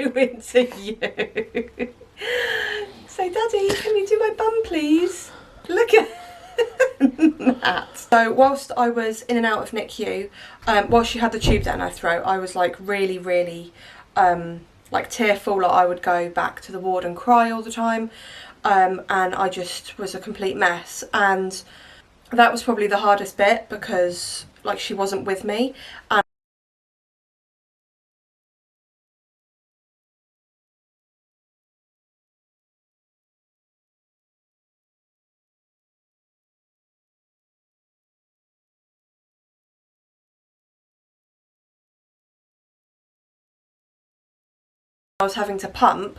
into you. Say, Daddy, can you do my bum, please? Look at that. So whilst I was in and out of NICU, whilst she had the tube down her throat, I was like really like tearful. Like I would go back to the ward and cry all the time, and I just was a complete mess. And that was probably the hardest bit because like she wasn't with me. And I was having to pump,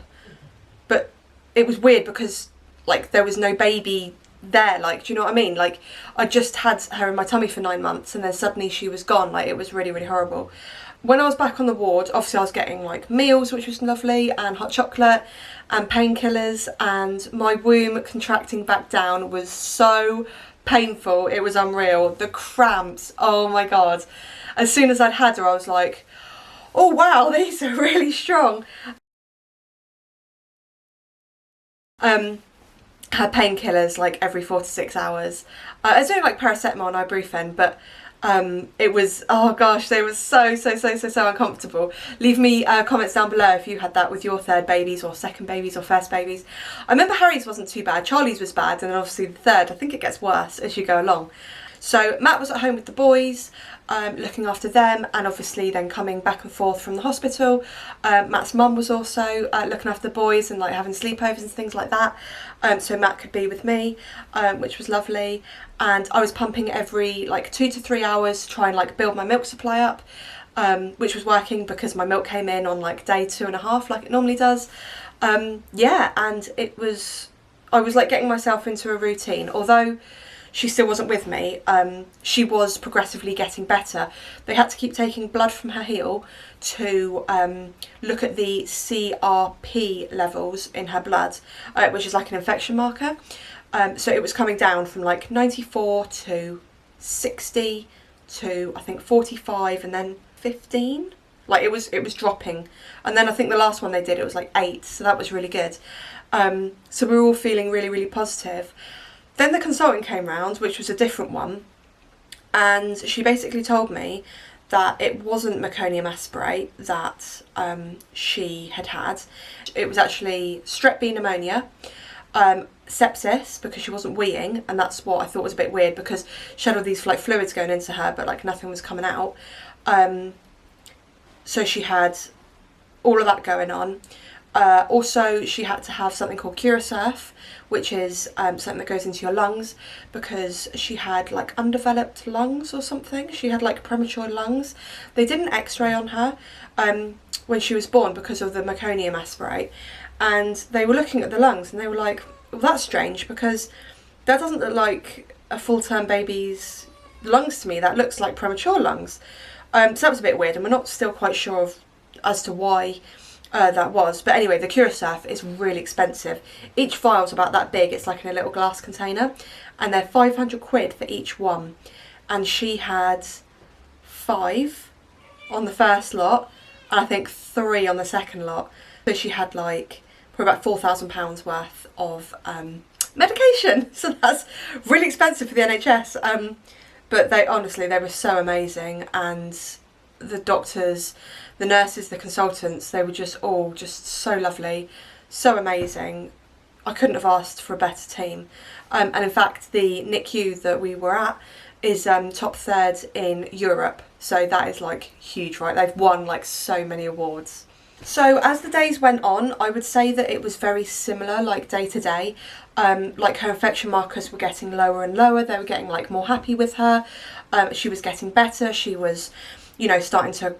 but it was weird because like there was no baby there, like, do you know what I mean? Like I just had her in my tummy for 9 months and then suddenly she was gone. Like it was really horrible. When I was back on the ward, obviously I was getting like meals, which was lovely, and hot chocolate and painkillers, and my womb contracting back down was so painful. It was unreal. The cramps, oh my god. As soon as I'd had her, I was like, oh wow, these are really strong. Had painkillers like every 4 to 6 hours. I was doing like paracetamol and ibuprofen, but it was, oh gosh, they were so uncomfortable. Leave me comments down below if you had that with your third babies or second babies or first babies. I remember Harry's wasn't too bad, Charlie's was bad, and then obviously the third, I think it gets worse as you go along. So Matt was at home with the boys, looking after them, and obviously then coming back and forth from the hospital. Matt's mum was also looking after the boys and like having sleepovers and things like that, so Matt could be with me, which was lovely. And I was pumping every like 2 to 3 hours to try and like build my milk supply up, which was working because my milk came in on like day 2.5 like it normally does. Yeah, and I was like getting myself into a routine. Although she still wasn't with me, she was progressively getting better. They had to keep taking blood from her heel to look at the CRP levels in her blood, which is like an infection marker. So it was coming down from like 94 to 60 to I think 45 and then 15. Like it was dropping, and then I think the last one they did it was like 8, so that was really good. So we were all feeling really positive. Then the consultant came round, which was a different one, and she basically told me that it wasn't meconium aspirate that she had. It was actually strep B pneumonia, sepsis because she wasn't weeing, and that's what I thought was a bit weird because she had all these like fluids going into her but like nothing was coming out. So she had all of that going on. Also she had to have something called Curacurf, which is something that goes into your lungs because she had like undeveloped lungs or something. She had like premature lungs. They did an x-ray on her when she was born because of the meconium aspirate, and they were looking at the lungs and they were like, well, that's strange because that doesn't look like a full-term baby's lungs to me. That looks like premature lungs. So that was a bit weird, and we're not still quite sure as to why that was. But anyway, the Curacurf is really expensive. Each vial's about that big. It's like in a little glass container, and they're 500 quid for each one. And she had 5 on the first lot, and I think 3 on the second lot. So she had like probably about £4,000 worth of medication. So that's really expensive for the NHS. But they honestly, they were so amazing, and the doctors, the nurses, the consultants, they were just all just so lovely, so amazing. I couldn't have asked for a better team. And in fact, the NICU that we were at is top 3rd in Europe. So that is like huge, right? They've won like so many awards. So as the days went on, I would say that it was very similar, like day to day. Like her infection markers were getting lower and lower. They were getting like more happy with her. She was getting better. She was, you know, starting to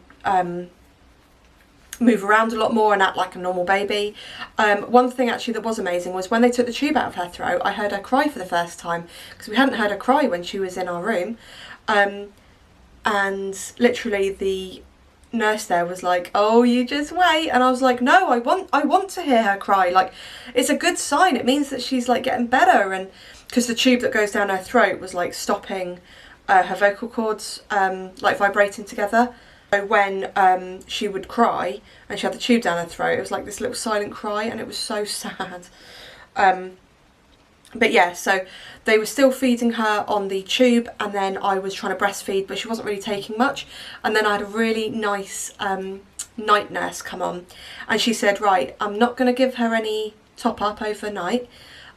move around a lot more and act like a normal baby. One thing actually that was amazing was when they took the tube out of her throat, I heard her cry for the first time because we hadn't heard her cry when she was in our room. And literally the nurse there was like, oh, you just wait. And I was like, no, I want to hear her cry. Like, it's a good sign. It means that she's like getting better. And because the tube that goes down her throat was like stopping her vocal cords like vibrating together. So when she would cry and she had the tube down her throat, it was like this little silent cry, and it was so sad. But yeah, so they were still feeding her on the tube, and then I was trying to breastfeed, but she wasn't really taking much. And then I had a really nice night nurse come on, and she said, right, I'm not going to give her any top up overnight.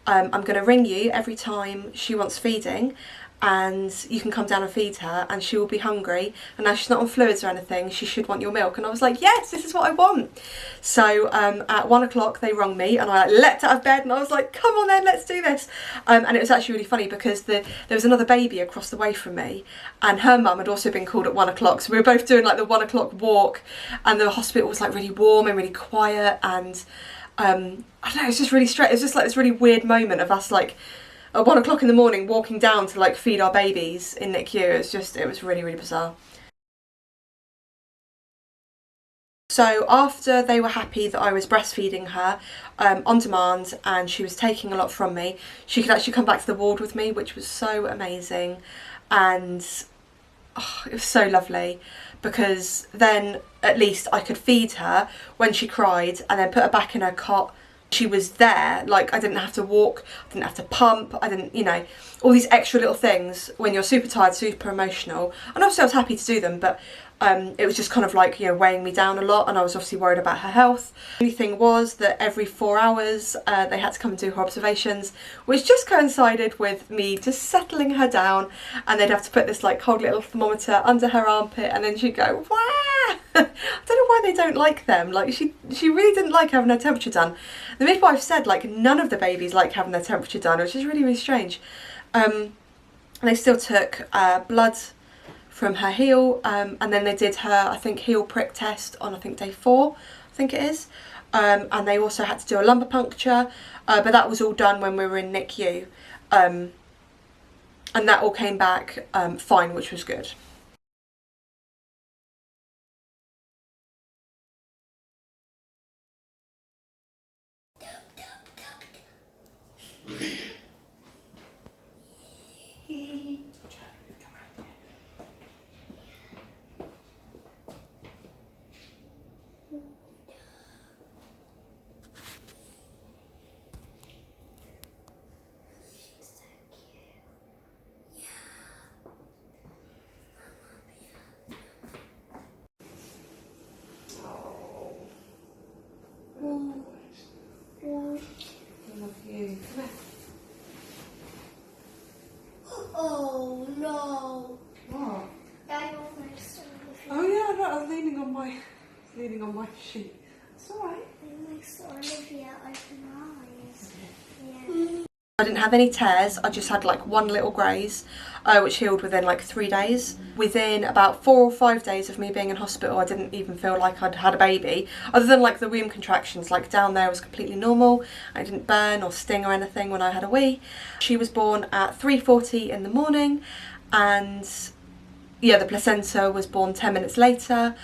I'm going to ring you every time she wants feeding, and you can come down and feed her, and she will be hungry, and now she's not on fluids or anything, she should want your milk. And I was like, yes, this is what I want. So at 1 o'clock they rung me, and I leapt out of bed, and I was like, come on then, let's do this. And it was actually really funny because there was another baby across the way from me, and her mum had also been called at 1 o'clock, so we were both doing like the 1 o'clock walk, and the hospital was like really warm and really quiet, and I don't know, it was just really strange. It was just like this really weird moment of us like at 1 o'clock in the morning walking down to like feed our babies in NICU. It was really, really bizarre. So after they were happy that I was breastfeeding her on demand and she was taking a lot from me, she could actually come back to the ward with me, which was so amazing. And it was so lovely, because then at least I could feed her when she cried and then put her back in her cot. She was there, like I didn't have to walk, I didn't have to pump, I didn't, you know, all these extra little things when you're super tired, super emotional. And obviously I was happy to do them, but it was just kind of like, you know, weighing me down a lot, and I was obviously worried about her health. The only thing was that every 4 hours they had to come and do her observations, which just coincided with me just settling her down, and they'd have to put this like cold little thermometer under her armpit, and then she'd go, wah! I don't know why they don't like them. Like she really didn't like having her temperature done. The midwife said like none of the babies like having their temperature done, which is really, really strange. And they still took blood from her heel, and then they did her, I think, heel prick test on, I think, day 4, I think it is. And they also had to do a lumbar puncture, but that was all done when we were in NICU. And that all came back fine, which was good. Oh no! What? I almost Olivia. Oh yeah, no, I was leaning on my sheet. It's alright. I almost Olivia open her eyes. Yeah. I didn't have any tears, I just had like one little graze, which healed within like 3 days. Within about 4 or 5 days of me being in hospital, I didn't even feel like I'd had a baby, other than like the womb contractions. Like down there was completely normal, I didn't burn or sting or anything when I had a wee. She was born at 3:40 in the morning, and yeah, the placenta was born 10 minutes later.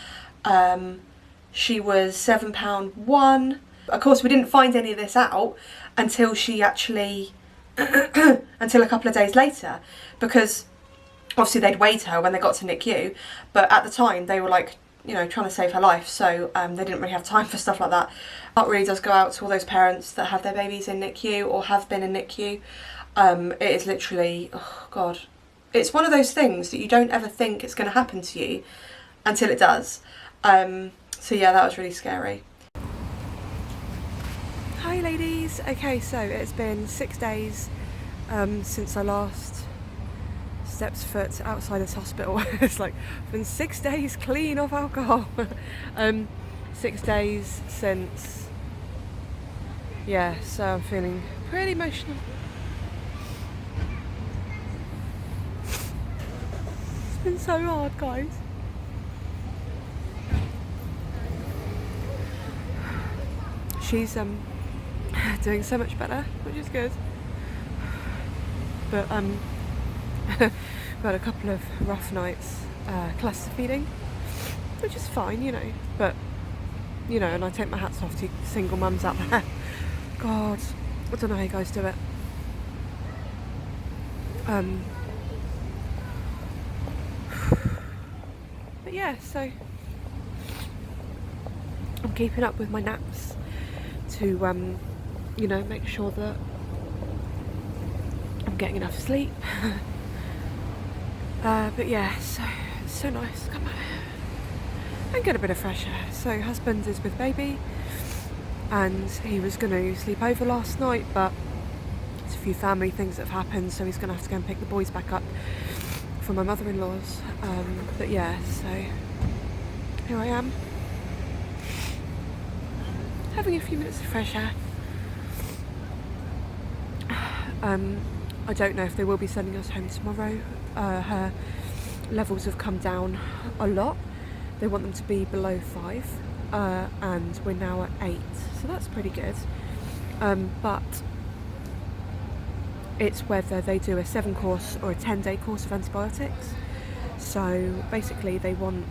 She was £7.1. Of course, we didn't find any of this out until she actually until a couple of days later, because obviously they'd weighed her when they got to NICU, but at the time they were like, you know, trying to save her life, so they didn't really have time for stuff like that. Heart really does go out to all those parents that have their babies in NICU or have been in NICU. It is literally, oh god, it's one of those things that you don't ever think it's going to happen to you until it does. So yeah, that was really scary. Hi ladies. Okay, so it's been 6 days since I last stepped foot outside this hospital. It's like been 6 days clean of alcohol. 6 days since, yeah, so I'm feeling pretty emotional. It's been so hard, guys. She's doing so much better, which is good, but we've had a couple of rough nights cluster feeding, which is fine, you know, but you know, and I take my hats off to single mums out there. God, I don't know how you guys do it. But yeah, so I'm keeping up with my naps to, you know, make sure that I'm getting enough sleep. But yeah, it's so nice to come out and get a bit of fresh air. So husband is with baby, and he was going to sleep over last night, but there's a few family things that have happened, so he's going to have to go and pick the boys back up from my mother-in-law's. But yeah, so here I am, having a few minutes of fresh air. I don't know if they will be sending us home tomorrow. Her levels have come down a lot. They want them to be below 5, and we're now at 8, so that's pretty good. But it's whether they do a 7-course or a 10-day course of antibiotics. So basically they want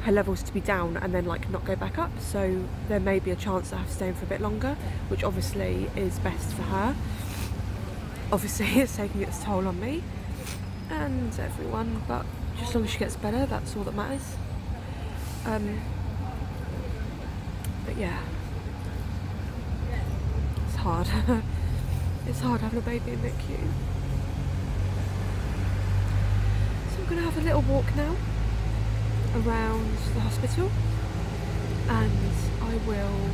her levels to be down and then like not go back up, so there may be a chance I have to stay in for a bit longer, which obviously is best for her. Obviously it's taking its toll on me and everyone, but just as long as she gets better, that's all that matters. But yeah, it's hard. It's hard having a baby in NICU. So I'm going to have a little walk now around the hospital, and I will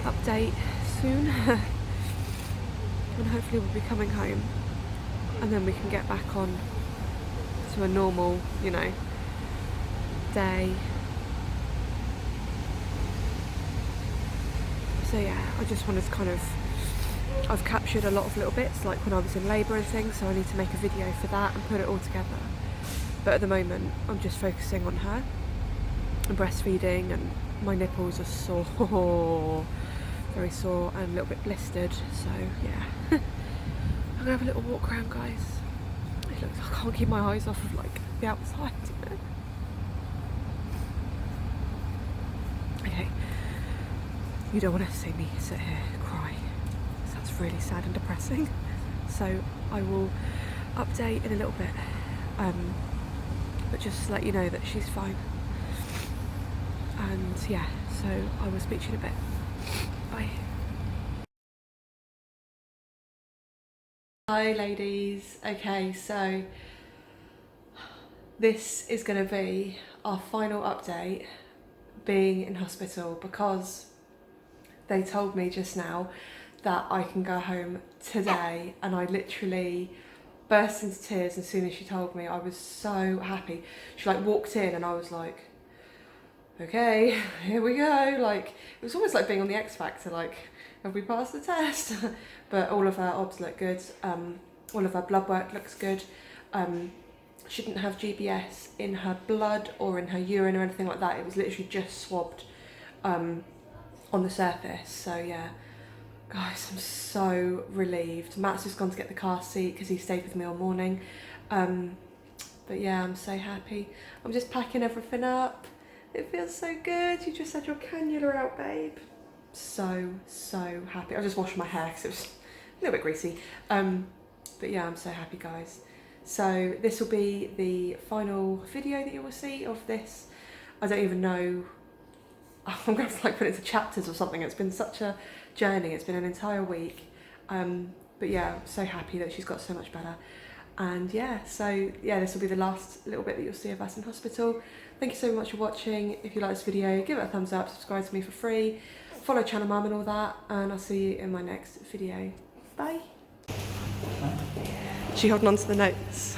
update soon. And hopefully we'll be coming home, and then we can get back on to a normal, you know, day. So yeah, I just wanted to kind of, I've captured a lot of little bits, like when I was in labour and things, so I need to make a video for that and put it all together. But at the moment, I'm just focusing on her and breastfeeding, and my nipples are sore, very sore and a little bit blistered, so yeah. I'm gonna have a little walk around, guys. It looks, I can't keep my eyes off of like the outside, you know. Okay, you don't want to see me sit here cry. That's really sad and depressing. So I will update in a little bit, but just let you know that she's fine. And yeah, so I will speak to you in a bit. Bye. Hi ladies. Okay, so this is going to be our final update being in hospital, because they told me just now that I can go home today, and I literally burst into tears as soon as she told me. I was so happy. She like walked in and I was like, okay, here we go. Like, it was almost like being on the X Factor, like, have we passed the test? But all of her obs look good, all of her blood work looks good. She didn't have GBS in her blood or in her urine or anything like that. It was literally just swabbed on the surface. So yeah, guys, I'm so relieved. Matt's just gone to get the car seat because he stayed with me all morning. But yeah, I'm so happy. I'm just packing everything up. It feels so good. You just had your cannula out, babe. So happy. I just washed my hair because it was a little bit greasy. But yeah, I'm so happy, guys. So this will be the final video that you will see of this. I don't even know. I'm going to have to like put it into chapters or something. It's been such a journey. It's been an entire week. But yeah, I'm so happy that she's got so much better. And yeah, so yeah, this will be the last little bit that you'll see of us in hospital. Thank you so much for watching. If you like this video, give it a thumbs up, subscribe to me for free, follow Channel Mum and all that, and I'll see you in my next video. Bye. She holding on to the notes.